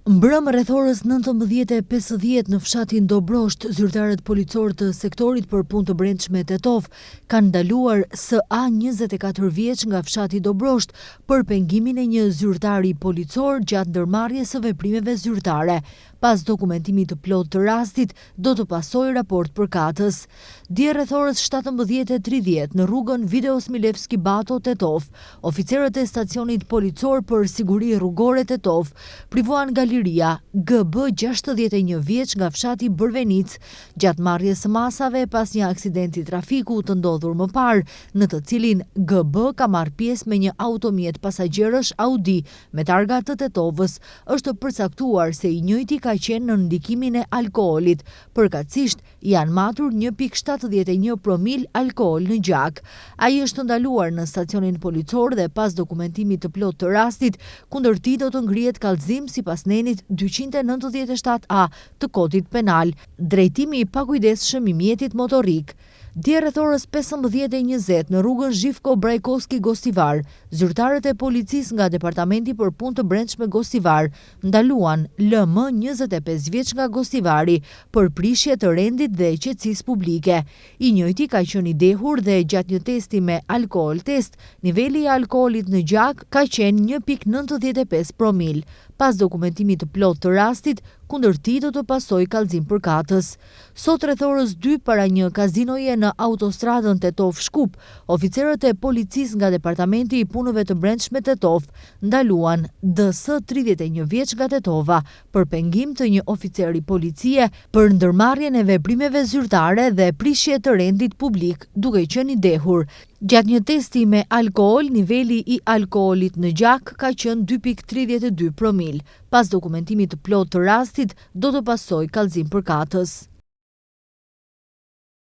Mbrëm rreth orës 19:50 në fshatin Dobrosht, zyrtarët policorë të sektorit për punë të brendshme Tetov kanë ndaluar SA 24 vjeç nga fshati Dobrosht për pengimin e një zyrtari policor gjatë ndërmarrjes së veprimeve zyrtare. Pas dokumentimit të plot të rastit, do të pasojë raport përkatës. Dje rreth orës 17:30 në rrugën Video Smilevski Bato Tetov, oficerët e stacionit policor për siguri rrugore Tetov privuan Galiria GB 61 vjeç nga fshati Bërvenic gjatë marrjes së masave pas një aksidenti trafiku të ndodhur më parë, në të cilin GB ka marrë pjesë me një automjet pasagjerësh Audi me targa të Tetovës. Është përcaktuar se i njëjti ka qenë në ndikimin e alkoolit, përkatësisht janë matur 1,71 promil alkool në gjak. Ai është ndaluar në stacionin policor dhe pas dokumentimit të plot të rastit, kundër tij do të ngrihet kallëzim sipas nenit 297A të kodit penal, drejtimi i pakujdesshëm i mjetit motorik. Dje rreth orës 15:20 në rrugën Zhivko Brajkovski Gostivar, zyrtarët e policisë nga Departamenti për Punë të Brendshme Gostivar ndaluan LM 25 vjeç nga Gostivari për prishje të rendit dhe qetësisë publike. I njëjti ka qenë i dehur dhe gjatë një testi me alkool test, niveli i alkoolit në gjak ka qenë 1,95 promil. Pas dokumentimit të plot të rastit, kundër tij do të pasojë kallëzim përkatës. Sot rreth orës 2 para një kazinoje në autostradën Tetov-Shkup, oficerët e policisë nga Departamenti i Punëve të Brendshme Tetov ndaluan DS 31 vjeç nga Tetova për pengim të një oficeri policie për ndërmarrjen e veprimeve zyrtare dhe prishje të rendit publik duke qenë i dehur. Gjatë një testi me alkool, niveli i alkoolit në gjak ka qenë 2,32 promil. Pas dokumentimit të plot të rastit, do të pasojë kallëzim përkatës.